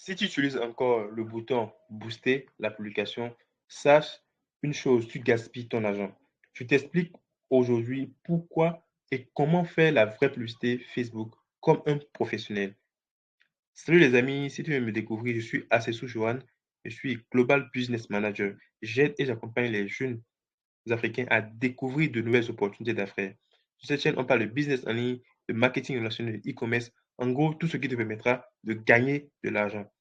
Si tu utilises encore le bouton booster la publication, sache une chose, tu gaspilles ton argent. Je t'explique aujourd'hui pourquoi et comment faire la vraie publicité Facebook comme un professionnel. Salut les amis, si tu veux me découvrir, je suis Assessou Johan, je suis Global Business Manager. J'aide et j'accompagne les jeunes Africains à découvrir de nouvelles opportunités d'affaires. Sur cette chaîne, on parle de business en ligne, de marketing relationnel, de e-commerce, en gros, tout ce qui te permettra de gagner de l'argent.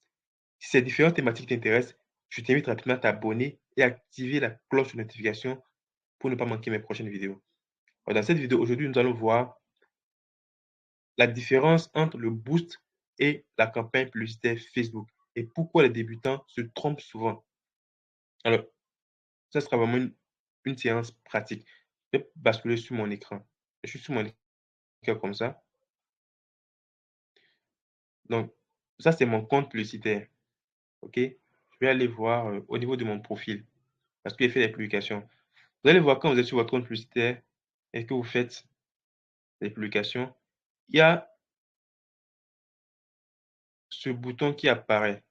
Si ces différentes thématiques t'intéressent, je t'invite rapidement à t'abonner et à activer la cloche de notification pour ne pas manquer mes prochaines vidéos. Alors, dans cette vidéo, aujourd'hui, nous allons voir la différence entre le boost et la campagne publicitaire Facebook et pourquoi les débutants se trompent souvent. Alors, ça sera vraiment une séance pratique. Je vais basculer sur mon écran. Je suis sur mon écran comme ça. Donc, ça, c'est mon compte publicitaire. OK? Je vais aller voir au niveau de mon profil parce que j'ai fait des publications. Vous allez voir quand vous êtes sur votre compte publicitaire et que vous faites des publications, il y a ce bouton qui apparaît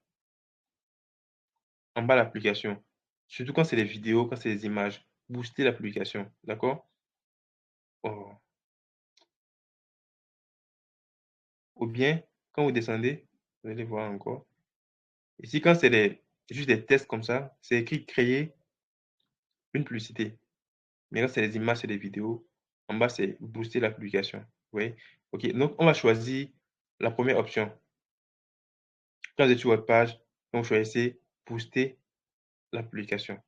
en bas de l'application. Surtout quand c'est des vidéos, quand c'est des images. Booster la publication. D'accord? Oh. Ou bien, quand vous descendez, vous allez voir encore. Ici, quand c'est juste des tests comme ça, c'est écrit créer une publicité. Mais quand c'est des images, c'est des vidéos. En bas, c'est booster la publication. Vous voyez? OK. Donc, on va choisir la première option. Quand vous êtes sur votre page, donc choisissez booster la publication.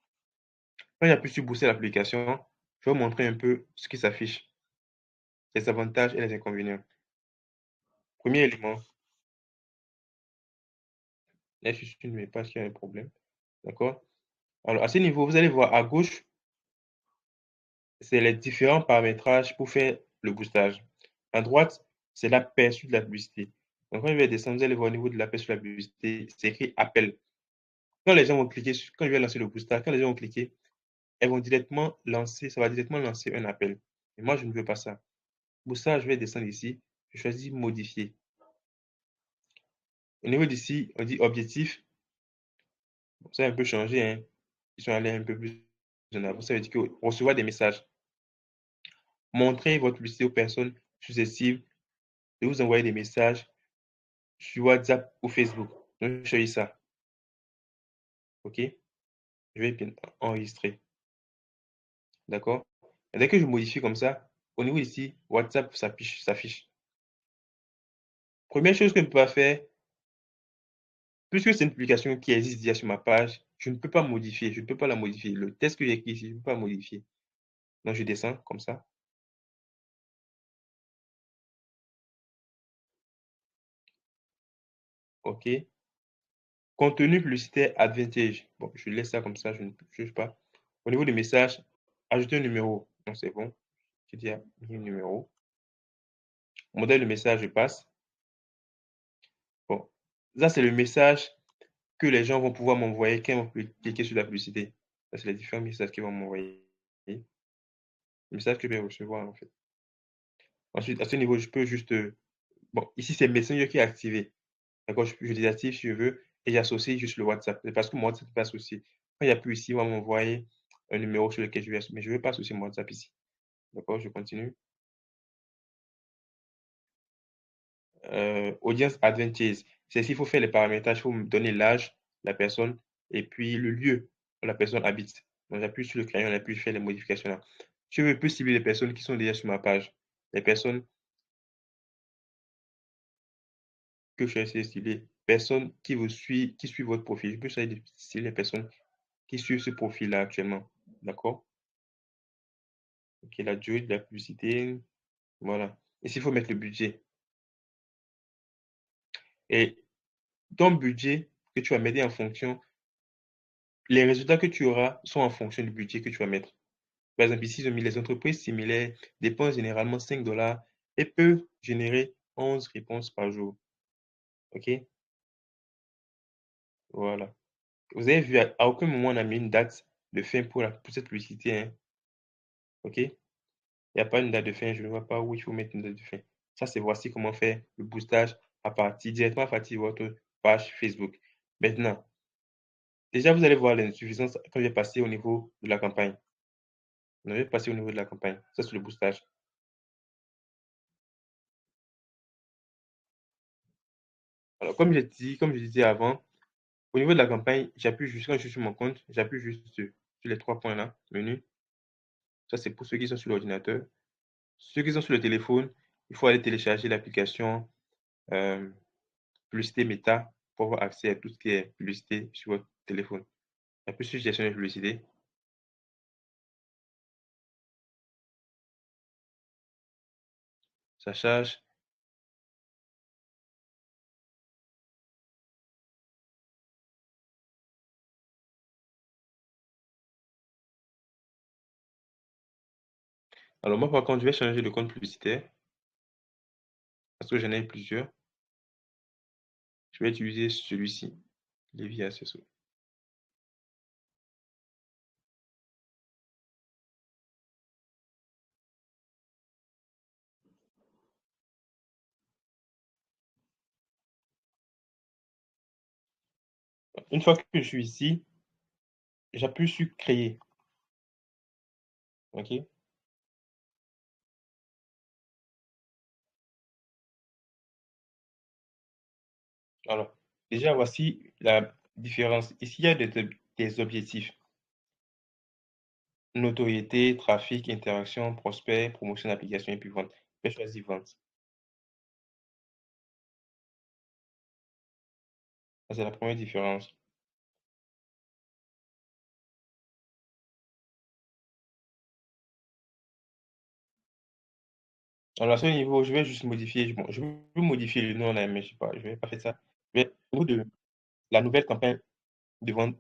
Quand j'appuie sur booster l'application, je vais vous montrer un peu ce qui s'affiche, les avantages et les inconvénients. Premier élément, là, je suis une de mes pages qui a un problème. D'accord? Alors, à ce niveau, vous allez voir à gauche, c'est les différents paramétrages pour faire le boostage. À droite, c'est l'aperçu de la publicité. Donc, quand je vais descendre, vous allez voir au niveau de l'aperçu de la publicité, c'est écrit appel. Quand les gens vont cliquer, quand je vais lancer le boostage, quand les gens vont cliquer, elles vont directement lancer, ça va directement lancer un appel. Et moi, je ne veux pas ça. Pour ça, je vais descendre ici, je choisis modifier. Au niveau d'ici, on dit objectif. Bon, ça a un peu changé, hein. Ils sont allés un peu plus en avant. Ça veut dire que recevoir des messages. Montrer votre publicité aux personnes susceptibles de vous envoyer des messages sur WhatsApp ou Facebook. Donc, je choisis ça. OK? Je vais bien enregistrer. D'accord? Et dès que je modifie comme ça, au niveau ici, WhatsApp s'affiche. Première chose que je ne peux pas faire, puisque c'est une publication qui existe déjà sur ma page, je ne peux pas modifier. Je ne peux pas la modifier. Le texte que j'ai écrit ici, je ne peux pas modifier. Donc, je descends comme ça. OK. Contenu publicitaire Advantage. Bon, je laisse ça comme ça, je ne juge pas. Au niveau des messages, ajouter un numéro. Donc, c'est bon. J'ai déjà mis un numéro. Modèle de message, je passe. Bon, ça, c'est le message que les gens vont pouvoir m'envoyer quand ils vont cliquer sur la publicité. Ça, c'est les différents messages qu'ils vont m'envoyer. Les messages que je vais recevoir, en fait. Ensuite, à ce niveau, je peux juste. Bon, ici, c'est Messenger qui est activé. D'accord, je désactive si je veux et j'associe juste le WhatsApp. C'est parce que mon WhatsApp n'est pas associé. Quand il n'y a plus ici, on va m'envoyer un numéro sur lequel je vais associer. Mais je ne veux pas associer mon WhatsApp ici. D'accord, je continue. Audience Advantage. C'est s'il faut faire les paramétrages, il faut me donner l'âge de la personne et puis le lieu où la personne habite. Donc, j'appuie sur le crayon et puis je fais les modifications là. Je veux plus cibler les personnes qui sont déjà sur ma page. Les personnes que je vais essayer de cibler. Personnes qui vous suivent, qui suivent votre profil. Je peux essayer de cibler les personnes qui suivent ce profil-là actuellement. D'accord? Ok, la durée de la publicité. Voilà. Ici, il faut mettre le budget. Et ton budget que tu vas mettre en fonction, les résultats que tu auras sont en fonction du budget que tu vas mettre. Par exemple, ici, ils ont mis les entreprises similaires dépensent généralement 5 dollars et peuvent générer 11 réponses par jour. OK? Voilà. Vous avez vu, à aucun moment on a mis une date de fin pour cette publicité, hein. OK? Il n'y a pas une date de fin. Je ne vois pas où il faut mettre une date de fin. Ça, c'est voici comment faire le boostage directement à partir de votre page Facebook. Maintenant, déjà, vous allez voir l'insuffisance quand je vais passer au niveau de la campagne. Je vais passer au niveau de la campagne. Ça, c'est le boostage. Alors, comme je disais avant, au niveau de la campagne, j'appuie juste, quand je suis sur mon compte, j'appuie juste sur les trois points là, menu. Ça, c'est pour ceux qui sont sur l'ordinateur. Ceux qui sont sur le téléphone, il faut aller télécharger l'application euh, Publicité Meta pour avoir accès à tout ce qui est publicité sur votre téléphone. J'appuie sur gestion de publicité. Ça charge. Alors moi, par contre, je vais changer de compte publicitaire parce que j'en ai plusieurs. Je vais utiliser celui-ci, Lévi Assessor. Une fois que je suis ici, j'appuie sur créer. OK? Alors, déjà, voici la différence. Ici, il y a des objectifs. Notoriété, trafic, interaction, prospect, promotion d'application et puis vente. Je vais choisir vente. Ça, c'est la première différence. Alors, à ce niveau, je vais juste modifier. Bon, je vais modifier le nom là, mais je sais pas, je vais pas faire ça. Au niveau de la nouvelle campagne de vente,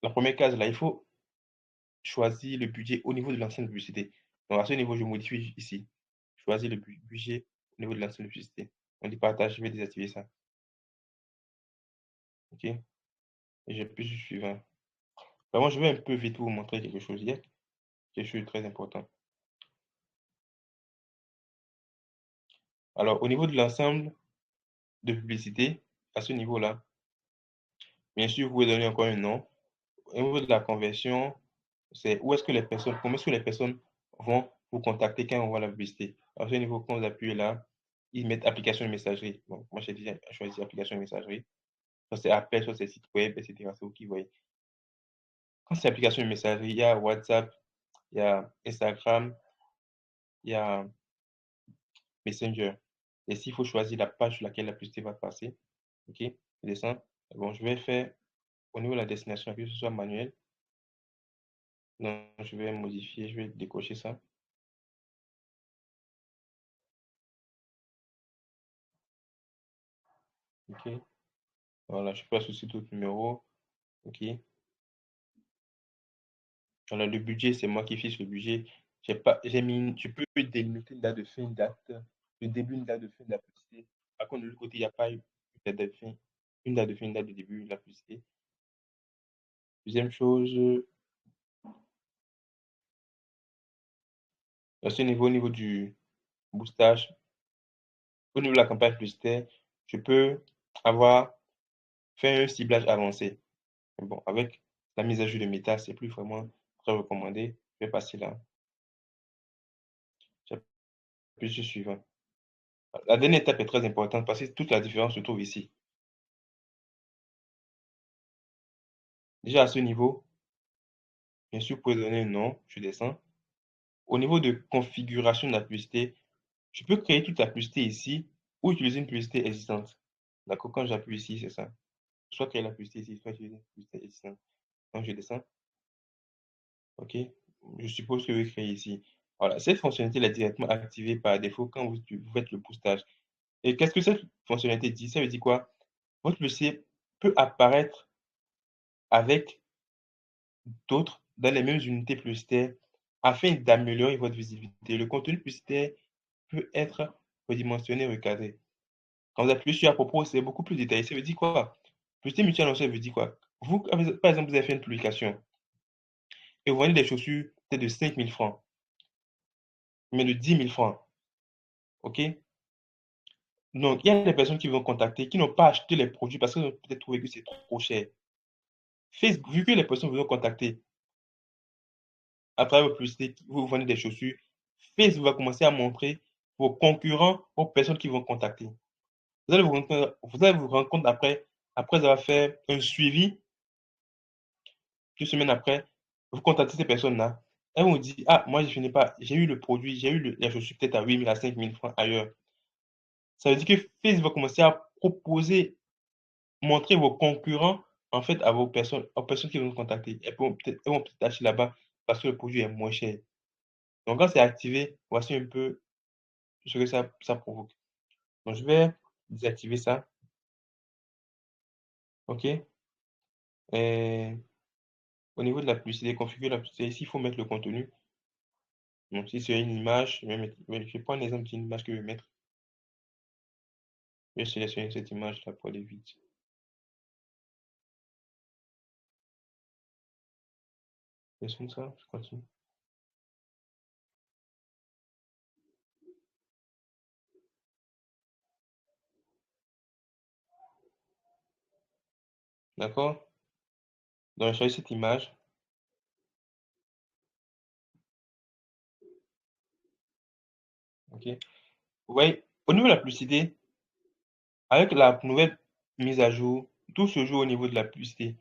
la première case là, il faut choisir le budget au niveau de l'ancienne publicité. Donc, à ce niveau, je modifie ici. Choisir le budget au niveau de l'ancienne publicité. On dit partage, je vais désactiver ça. OK? Et j'appuie sur suivant. Vraiment, je vais un peu vite vous montrer quelque chose. Il y a quelque chose de très important. Alors, au niveau de l'ensemble de publicité, à ce niveau-là, bien sûr, vous pouvez donner encore un nom. Au niveau de la conversion, c'est où est-ce que les personnes, comment est-ce que les personnes vont vous contacter quand on voit la publicité. À ce niveau, quand vous appuyez là, ils mettent application de messagerie. Donc, moi, j'ai déjà choisi application de messagerie. Soit c'est appel, soit c'est site web, etc. C'est vous qui voyez. Quand c'est application de messagerie, il y a WhatsApp, il y a Instagram, il y a Messenger. Et s'il faut choisir la page sur laquelle la publicité va passer, OK, je descends. Bon, je vais faire au niveau de la destination, que ce soit manuel. Donc, je vais modifier, je vais décocher ça. OK. Voilà, je passe aussi tout numéro. OK. Voilà, le budget, c'est moi qui fixe le budget. J'ai pas, j'ai mis, tu peux délimiter une date de fin, une date de début, une date de fin de la publicité. Par contre, de l'autre côté, il n'y a pas une date de fin, une date de fin, une date de début de la publicité. Deuxième chose, à ce niveau, au niveau du boostage, au niveau de la campagne publicitaire, je peux avoir fait un ciblage avancé. Mais bon, avec la mise à jour de Meta, c'est plus vraiment très recommandé. Je vais passer là. J'appuie sur suivant. La dernière étape est très importante parce que toute la différence se trouve ici. Déjà à ce niveau, bien sûr, vous pouvez donner un nom, je descends. Au niveau de configuration de la publicité, je peux créer toute la publicité ici ou utiliser une publicité existante. D'accord, quand j'appuie ici, c'est ça. Soit créer la publicité ici, soit utiliser une publicité existante. Donc je descends, OK. Je suppose que vous créez ici. Voilà, cette fonctionnalité est directement activée par défaut quand vous faites le boostage. Et qu'est-ce que cette fonctionnalité dit? Ça veut dire quoi? Votre publicité peut apparaître avec d'autres dans les mêmes unités publicitaires afin d'améliorer votre visibilité. Le contenu publicitaire peut être redimensionné, recadré. Quand vous appuyez sur à propos, c'est beaucoup plus détaillé. Ça veut dire quoi? Publicité multi-annonceur veut dire quoi? Vous, par exemple, vous avez fait une publication et vous vendez des chaussures peut-être de 5 000 francs, mais de 10 000 francs. OK? Donc, il y a des personnes qui vont contacter, qui n'ont pas acheté les produits parce qu'ils ont peut-être trouvé que c'est trop cher. Facebook, vu que les personnes vous ont contacté à travers vos publicités, vous vendez des chaussures, Facebook va commencer à montrer vos concurrents aux personnes qui vont contacter. Vous allez vous rendre compte après avoir fait un suivi, 2 semaines après, vous contactez ces personnes-là. Elles vont vous dire, ah, moi, je finis pas, j'ai eu le produit, j'ai eu les chaussures peut-être à 8 000 à 5 000 francs ailleurs. Ça veut dire que Facebook va commencer à proposer, montrer vos concurrents, en fait, aux personnes qui vont vous contacter. Elles vont peut-être acheter là-bas parce que le produit est moins cher. Donc, quand c'est activé, voici un peu ce que ça provoque. Donc, je vais désactiver ça. OK? Et au niveau de la publicité, configurer la publicité, ici, il faut mettre le contenu. Donc, si c'est une image, je vais prendre l'exemple d'une image que je vais mettre. Je vais sélectionner cette image-là pour aller vite. Je sélectionne ça, je continue. D'accord? Donc, je choisis cette image. OK? Vous voyez, au niveau de la publicité, avec la nouvelle mise à jour, tout se joue au niveau de la publicité.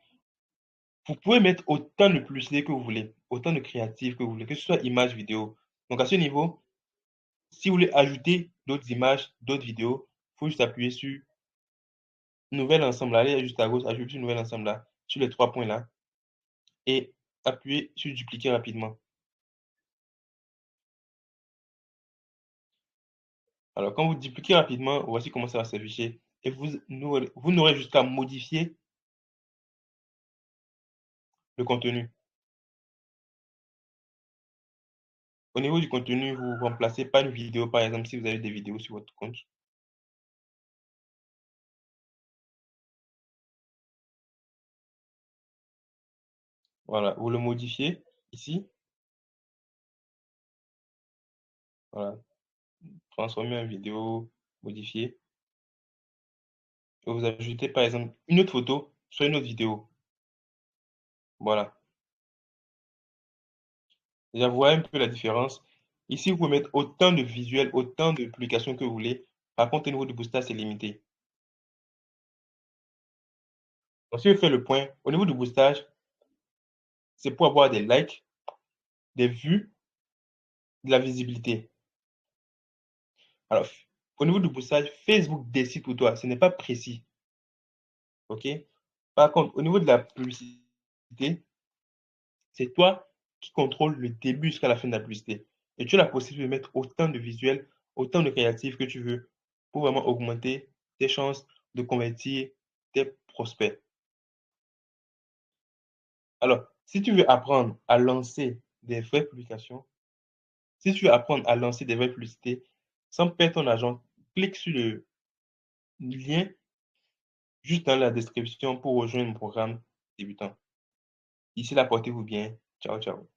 Vous pouvez mettre autant de publicité que vous voulez, autant de créatifs que vous voulez, que ce soit image, vidéo. Donc, à ce niveau, si vous voulez ajouter d'autres images, d'autres vidéos, il faut juste appuyer sur nouvel ensemble. Allez juste à gauche, ajouter un nouvel ensemble là, sur les 3 points là, et appuyer sur dupliquer rapidement. Alors, quand vous dupliquez rapidement, voici comment ça va s'afficher. Et vous n'aurez jusqu'à modifier le contenu. Au niveau du contenu, vous remplacez pas une vidéo, par exemple, si vous avez des vidéos sur votre compte. Voilà, vous le modifiez ici. Voilà, transformer en vidéo, modifier. Et vous ajoutez, par exemple, une autre photo sur une autre vidéo. Voilà. Déjà, vous voyez un peu la différence. Ici, vous pouvez mettre autant de visuels, autant de publications que vous voulez. Par contre, au niveau du boostage, c'est limité. Donc, si je fais le point, au niveau du boostage, c'est pour avoir des likes, des vues, de la visibilité. Alors, au niveau du boostage, Facebook décide pour toi. Ce n'est pas précis. OK? Par contre, au niveau de la publicité, c'est toi qui contrôle le début jusqu'à la fin de la publicité. Et tu as la possibilité de mettre autant de visuels, autant de créatifs que tu veux pour vraiment augmenter tes chances de convertir tes prospects. Alors, si tu veux apprendre à lancer des vraies publications, si tu veux apprendre à lancer des vraies publicités sans perdre ton argent, clique sur le lien juste dans la description pour rejoindre mon programme débutant. Ici, là, portez-vous bien. Ciao, ciao.